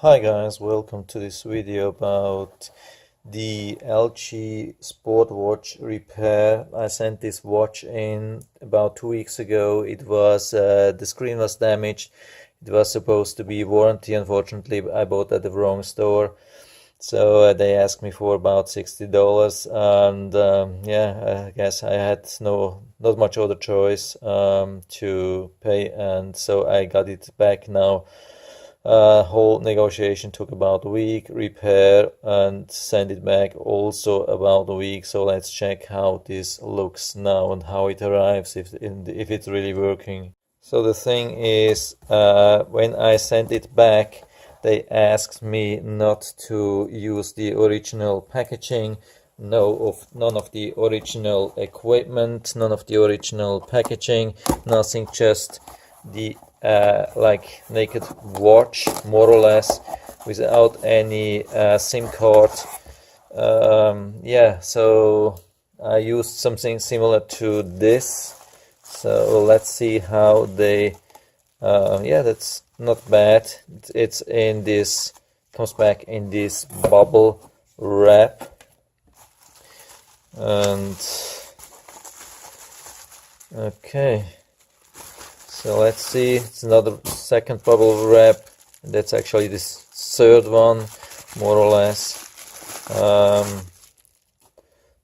Hi guys, welcome to this video about the LG Sport Watch repair. I sent this watch in about 2 weeks ago. It was the screen was damaged. It was supposed to be warranty. Unfortunately, I bought at the wrong store. So they asked me for about $60, and yeah, I guess I had not much other choice to pay, and so I got it back now. Whole negotiation took about a week, repair and send it back also about a week. So let's check how this looks now and how it arrives, if it's really working. So the thing is, when I sent it back, they asked me not to use the original packaging, none of the original equipment, none of the original packaging, nothing, just the like naked watch, more or less, without any SIM card. Yeah, so I used something similar to this. So let's see how they. Yeah, that's not bad. It's in this, comes back in this bubble wrap, and okay. So let's see, it's another second bubble wrap, and that's actually this third one, more or less.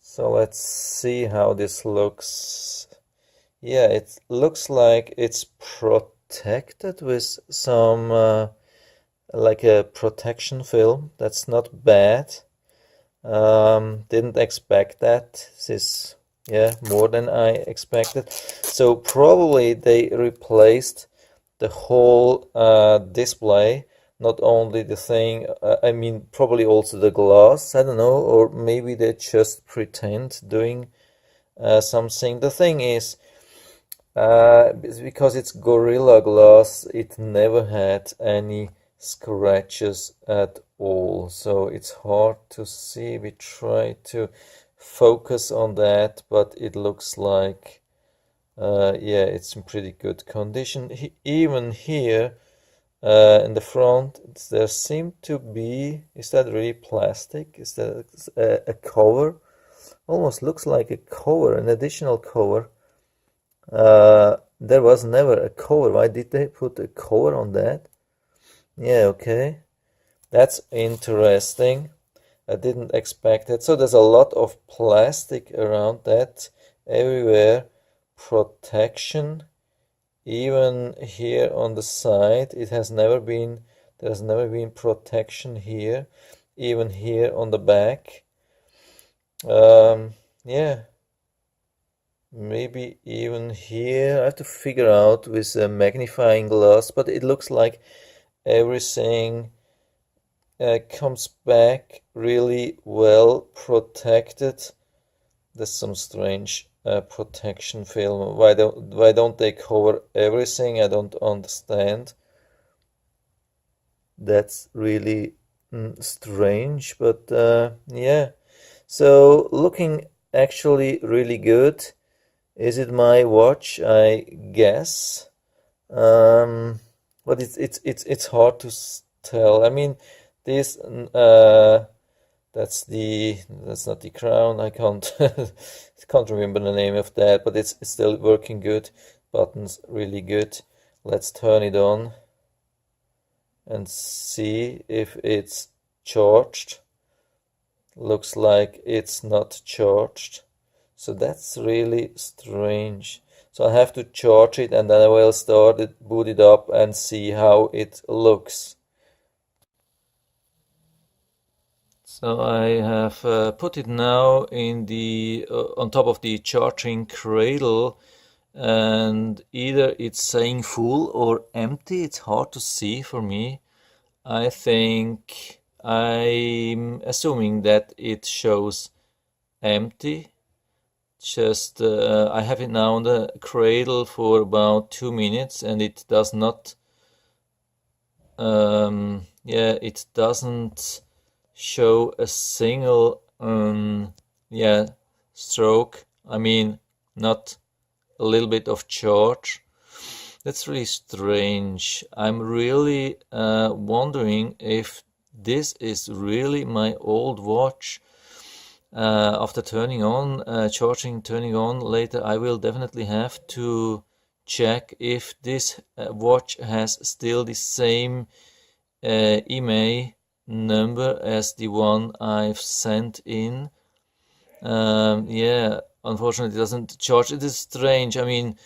So let's see how this looks. Yeah, it looks like it's protected with some, like a protection film. That's not bad. Didn't expect that. This is, yeah, more than I expected. So probably they replaced the whole display, not only the thing, I mean probably also the glass, I don't know, or maybe they just pretend doing something. The thing is, because it's Gorilla Glass, it never had any scratches at all, so it's hard to see. We try to focus on that, but it looks like yeah, it's in pretty good condition. Even here in the front, there seem to be, is that really plastic? Is that a cover? Almost looks like a cover, an additional cover. There was never a cover. Why did they put a cover on that? Yeah, okay. That's interesting. I didn't expect it. So there's a lot of plastic around that everywhere. Protection. Even here on the side, there's never been protection here. Even here on the back. Yeah. Maybe even here. I have to figure out with a magnifying glass, but it looks like everything comes back really well protected. There's some strange protection film. Why don't they cover everything? I don't understand. That's really strange, but yeah. So looking actually really good. Is it my watch? I guess. But it's hard to tell. I mean, this that's not the crown. I can't can't remember the name of that, but it's still working good. Buttons really good. Let's turn it on and see if it's charged. Looks like it's not charged. So that's really strange. So I have to charge it, and then I will start it, boot it up, and see how it looks. So I have put it now in the on top of the charging cradle, and either it's saying full or empty. It's hard to see for me. I think I'm assuming that it shows empty. Just I have it now on the cradle for about 2 minutes, and it does not yeah, it doesn't show a single yeah, stroke. I mean, not a little bit of charge. That's really strange. I'm really wondering if this is really my old watch. After turning on, charging, turning on later, I will definitely have to check if this watch has still the same email number as the one I've sent in. Yeah, unfortunately, it doesn't charge. It is strange. I mean,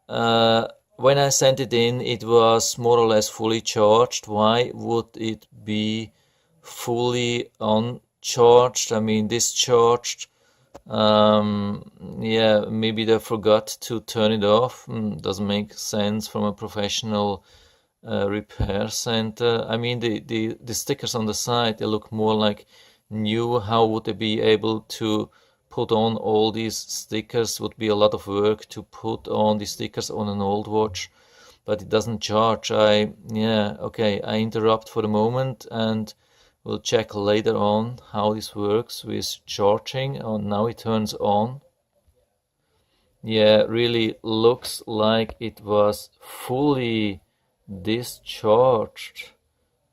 when I sent it in, it was more or less fully charged. Why would it be fully uncharged? I mean, discharged. Yeah, maybe they forgot to turn it off. Doesn't make sense from a professional repair center. I mean, the stickers on the side, they look more like new. How would they be able to put on all these stickers? Would be a lot of work to put on the stickers on an old watch, but it doesn't charge. Yeah, okay, I interrupt for the moment and we'll check later on how this works with charging. Oh, now it turns on. Yeah, really looks like it was fully discharged.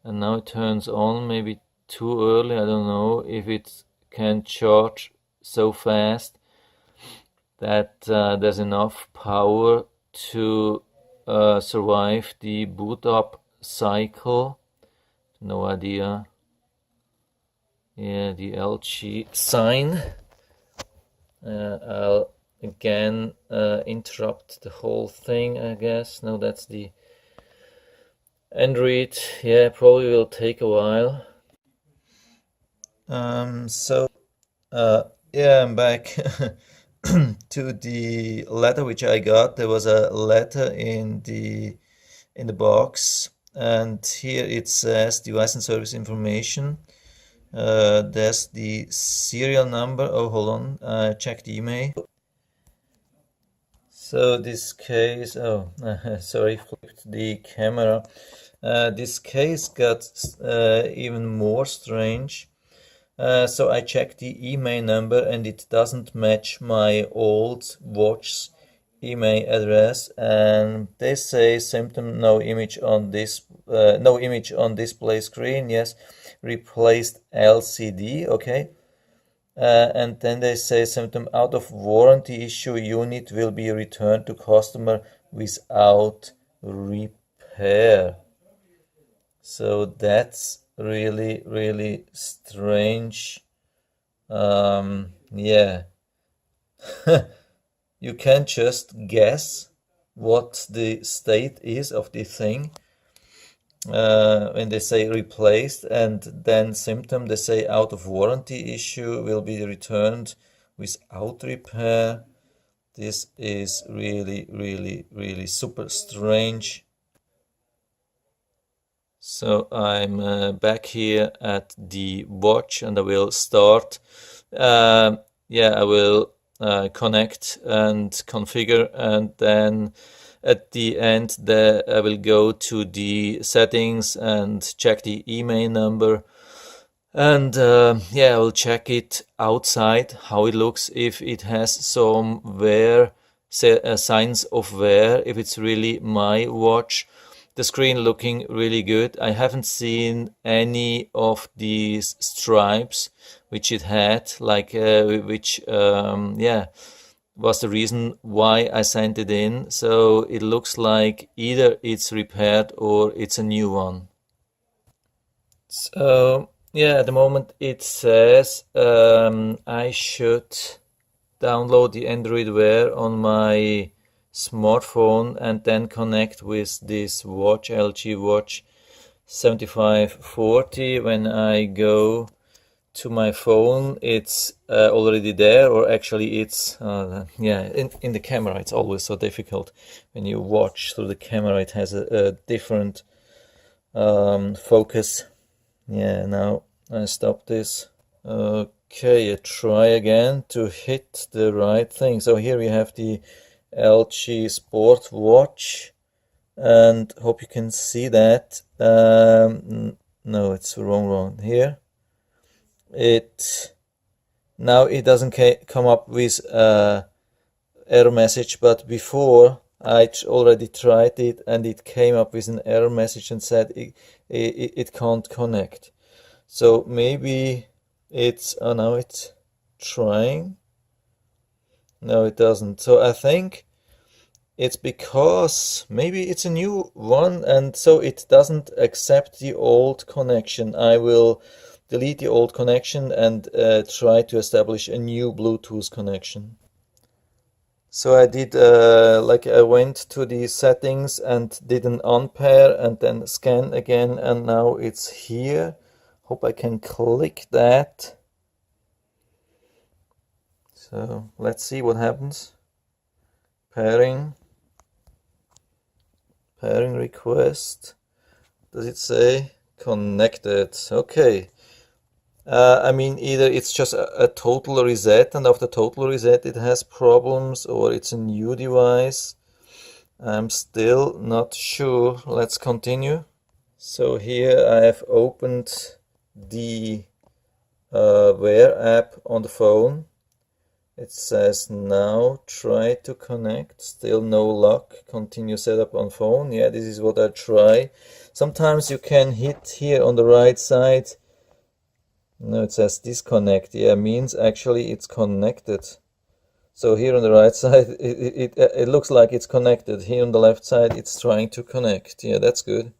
And now it turns on, maybe too early. I don't know if it can charge so fast that there's enough power to survive the boot up cycle. No idea. Yeah, the LG sign. I'll again interrupt the whole thing, I guess. No, that's the Android. Yeah, probably will take a while. Yeah, I'm back to the letter which I got. There was a letter in the box, and here it says device and service information. There's the serial number. Oh, hold on. Check the email. So this case, oh, sorry, flipped the camera. This case got even more strange. So I checked the email number and it doesn't match my old watch's email address, and they say symptom no image on this no image on display screen. Yes, replaced LCD. Okay. And then they say symptom out of warranty issue, unit will be returned to customer without repair. So that's really, really strange. Yeah. You can just guess what the state is of the thing. When they say replaced and then symptom, they say out of warranty issue, will be returned without repair. This is really, really, really super strange. So I'm back here at the watch and I will start. Yeah, I will connect and configure, and then at the end there I will go to the settings and check the email number, and yeah, I will check it outside how it looks, if it has some wear, signs of wear, if it's really my watch. The screen looking really good. I haven't seen any of these stripes which it had, like which yeah, was the reason why I sent it in. So it looks like either it's repaired or it's a new one. So yeah, at the moment it says I should download the Android Wear on my smartphone and then connect with this watch, LG Watch 7540. When I go to my phone, it's already there, or actually it's yeah, in the camera it's always so difficult when you watch through the camera. It has a different focus. Yeah, now I stop this. Okay, I try again to hit the right thing. So here we have the LG Sport Watch, and hope you can see that. No, it's wrong here. Now it doesn't come up with error message, but before I already tried it and it came up with an error message and said it can't connect. So maybe it's, oh, now it's trying. No, it doesn't. So I think it's because maybe it's a new one and so it doesn't accept the old connection. I will delete the old connection and try to establish a new Bluetooth connection. So I did, like I went to the settings and did an unpair and then scan again, and now it's here. Hope I can click that. So let's see what happens. Pairing request. Does it say connected? Okay. I mean, either it's just a total reset, and after total reset it has problems, or it's a new device. I'm still not sure. Let's continue. So here I have opened the Wear app on the phone. It says now try to connect, still no luck, continue setup on phone. Yeah, this is what I try. Sometimes you can hit here on the right side. No, it says disconnect. Yeah, means actually it's connected. So here on the right side, it looks like it's connected. Here on the left side, it's trying to connect. Yeah, that's good.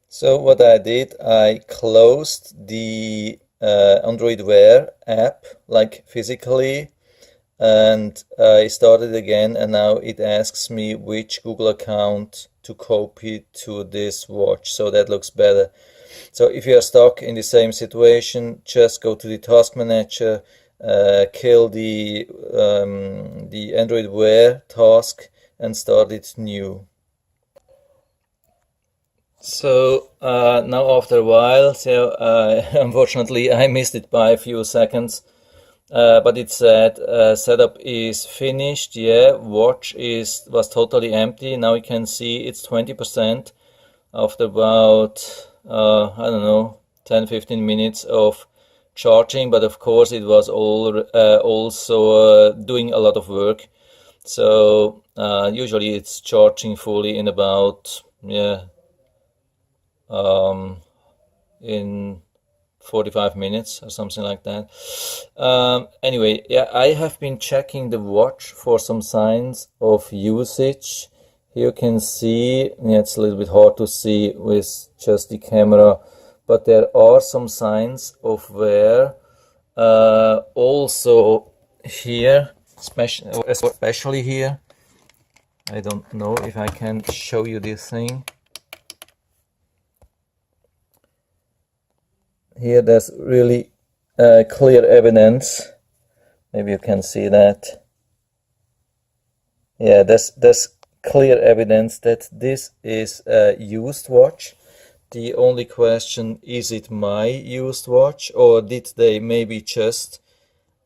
So what I did, I closed the Android Wear app, like physically, and I started again, and now it asks me which Google account to copy to this watch. So that looks better. So if you are stuck in the same situation, just go to the task manager, kill the Android Wear task and start it new. So now after a while, so unfortunately I missed it by a few seconds, but it said setup is finished. Yeah, watch was totally empty. Now you can see it's 20% after about I don't know, 10-15 minutes of charging, but of course it was also doing a lot of work. So usually it's charging fully in about, yeah, in 45 minutes or something like that. Anyway, yeah, I have been checking the watch for some signs of usage. Here you can see, yeah, it's a little bit hard to see with just the camera, but there are some signs of wear. Also here, especially here. I don't know if I can show you this thing. Here there's really clear evidence. Maybe you can see that. Yeah, there's clear evidence that this is a used watch. The only question, is it my used watch, or did they maybe just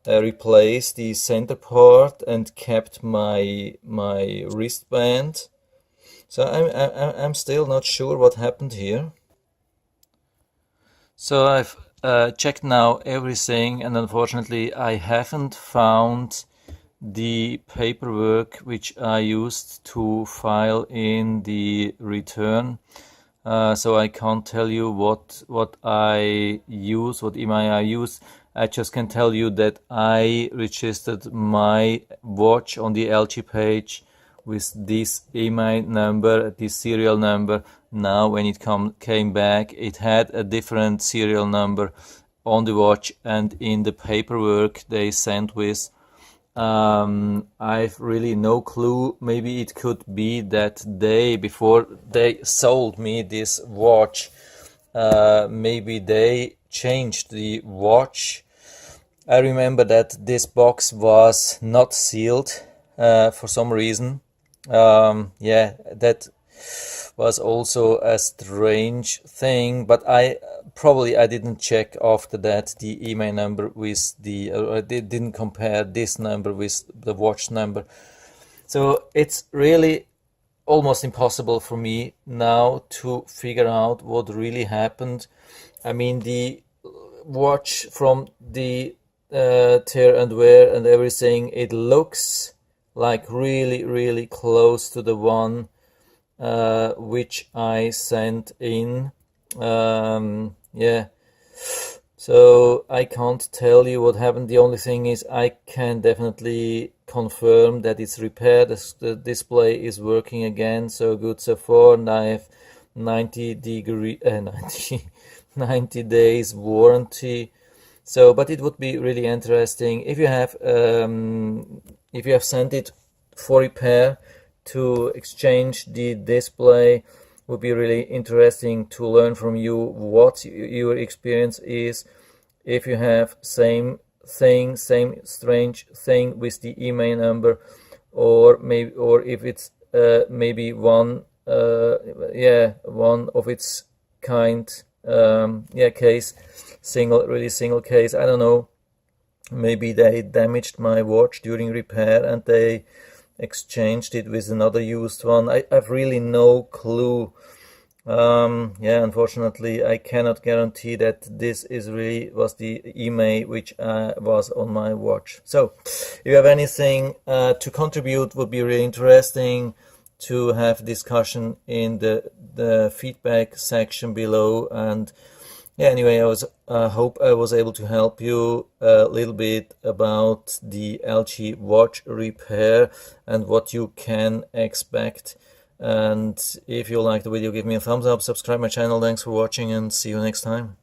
replace the center part and kept my wristband? So I'm still not sure what happened here. So I've checked now everything, and unfortunately I haven't found the paperwork which I used to file in the return. So I can't tell you what I use, what email I use. I just can tell you that I registered my watch on the LG page with this email number, this serial number. Now when it came back, it had a different serial number on the watch and in the paperwork they sent with. I've really no clue. Maybe it could be that before they sold me this watch, maybe they changed the watch. I remember that this box was not sealed for some reason. Yeah, that was also a strange thing, but I didn't check after that the email number with I didn't compare this number with the watch number. So it's really almost impossible for me now to figure out what really happened. I mean, the watch from the tear and wear and everything, it looks like really close to the one which I sent in. Yeah, so I can't tell you what happened. The only thing is I can definitely confirm that it's repaired. The display is working again, so good so far, and I have 90 days warranty. So, but it would be really interesting if you have sent it for repair to exchange the display. Would be really interesting to learn from you what your experience is. If you have same strange thing with the email number, or if it's maybe one one of its kind case, single case. I don't know. Maybe they damaged my watch during repair and they exchanged it with another used one. I've really no clue. Unfortunately, I cannot guarantee that this is really was the email which was on my watch. So, if you have anything to contribute, would be really interesting to have discussion in the feedback section below. And yeah, anyway, I hope I was able to help you a little bit about the LG watch repair and what you can expect. And if you like the video, give me a thumbs up, subscribe my channel. Thanks for watching and see you next time.